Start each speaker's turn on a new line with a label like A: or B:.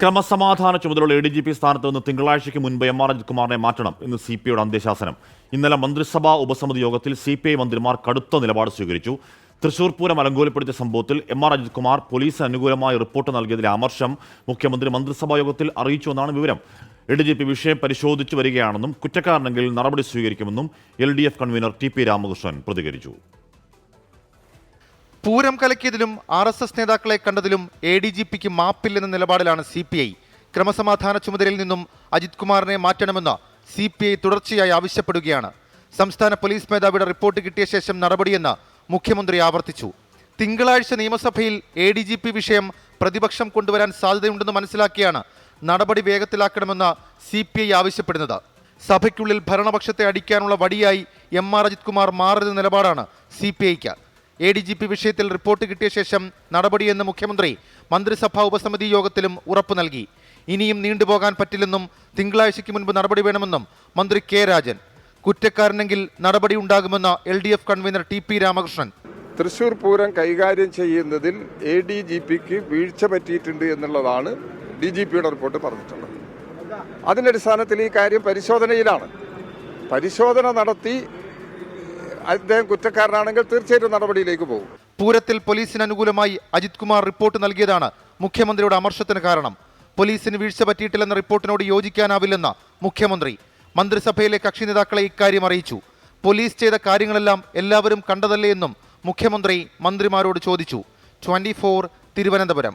A: ക്രമസമാധാന ചുമതലയുള്ള ADGP സ്ഥാനത്ത് നിന്ന് തിങ്കളാഴ്ചയ്ക്ക് മുൻപ് M.R. അജിത് കുമാറിനെ മാറ്റണം എന്ന് CPIയുടെ അന്ത്യശാസനം. ഇന്നലെ മന്ത്രിസഭാ ഉപസമിതി യോഗത്തിൽ CPI മന്ത്രിമാർ കടുത്ത നിലപാട് സ്വീകരിച്ചു. തൃശൂർ പൂരം അലങ്കോലപ്പെടുത്തിയ സംഭവത്തിൽ M.R. അജിത് കുമാർ പോലീസിന് അനുകൂലമായി റിപ്പോർട്ട് നൽകിയതിലെ അമർഷം മുഖ്യമന്ത്രി മന്ത്രിസഭാ യോഗത്തിൽ അറിയിച്ചുവെന്നാണ് വിവരം. ADGP വിഷയം പരിശോധിച്ചു വരികയാണെന്നും കുറ്റക്കാരനെങ്കിൽ നടപടി സ്വീകരിക്കുമെന്നും LDF കൺവീനർ TP രാമകൃഷ്ണൻ പ്രതികരിച്ചു.
B: പൂരം കലക്കിയതിലും RSS നേതാക്കളെ കണ്ടതിലും ADGPക്ക് മാപ്പില്ലെന്ന നിലപാടിലാണ് CPI. ക്രമസമാധാന ചുമതലയിൽ നിന്നും അജിത് കുമാറിനെ മാറ്റണമെന്ന് CPI തുടർച്ചയായി ആവശ്യപ്പെടുകയാണ്. സംസ്ഥാന പോലീസ് മേധാവിയുടെ റിപ്പോർട്ട് കിട്ടിയ ശേഷം നടപടിയെന്ന് മുഖ്യമന്ത്രി ആവർത്തിച്ചു. തിങ്കളാഴ്ച നിയമസഭയിൽ ADGP വിഷയം പ്രതിപക്ഷം കൊണ്ടുവരാൻ സാധ്യതയുണ്ടെന്ന് മനസ്സിലാക്കിയാണ് നടപടി വേഗത്തിലാക്കണമെന്ന് CPI ആവശ്യപ്പെടുന്നത്. സഭയ്ക്കുള്ളിൽ ഭരണപക്ഷത്തെ അടിക്കാനുള്ള വടിയായി M.R. അജിത് കുമാർ മാറരുന്ന നിലപാടാണ് CPIക്ക്. ADGP വിഷയത്തിൽ റിപ്പോർട്ട് കിട്ടിയ ശേഷം നടപടിയെന്ന് മുഖ്യമന്ത്രി മന്ത്രിസഭാ ഉപസമിതി യോഗത്തിലും ഉറപ്പു നൽകി. ഇനിയും നീണ്ടുപോകാൻ പറ്റില്ലെന്നും തിങ്കളാഴ്ചയ്ക്ക് മുൻപ് നടപടി വേണമെന്നും മന്ത്രി K. രാജൻ. കുറ്റക്കാരനെങ്കിൽ നടപടി ഉണ്ടാകുമെന്ന് LDF convener TP Ramakrishnan.
C: Thrissur Pooram കൈകാര്യം ചെയ്യുന്നതിൽ ADGPക്ക് വീഴ്ച പറ്റിയിട്ടുണ്ട് എന്നുള്ളതാണ് DGPയുടെ റിപ്പോർട്ട് പറഞ്ഞിട്ടുള്ളത്. അതിൻ്റെ അടിസ്ഥാനത്തിൽ ഈ കാര്യം പരിശോധനയിലാണ്. പരിശോധന നടത്തി അദ്ദേഹം കുറ്റക്കാരനാണെങ്കിൽ തീർച്ചയായിട്ടും നടപടിയിലേക്ക് പോകും.
B: പൂരത്തിൽ പോലീസിന് അനുകൂലമായി അജിത് കുമാർ റിപ്പോർട്ട് നൽകിയതാണ് മുഖ്യമന്ത്രിയുടെ അമർഷത്തിന് കാരണം. പോലീസിന് വീഴ്ച പറ്റിയിട്ടില്ലെന്ന റിപ്പോർട്ടിനോട് യോജിക്കാനാവില്ലെന്ന് മുഖ്യമന്ത്രി മന്ത്രിസഭയിലെ കക്ഷി നേതാക്കളെ ഇക്കാര്യം അറിയിച്ചു. പോലീസ് ചെയ്ത കാര്യങ്ങളെല്ലാം എല്ലാവരും കണ്ടതല്ലേ എന്നും മുഖ്യമന്ത്രി മന്ത്രിമാരോട് ചോദിച്ചു. 24 തിരുവനന്തപുരം.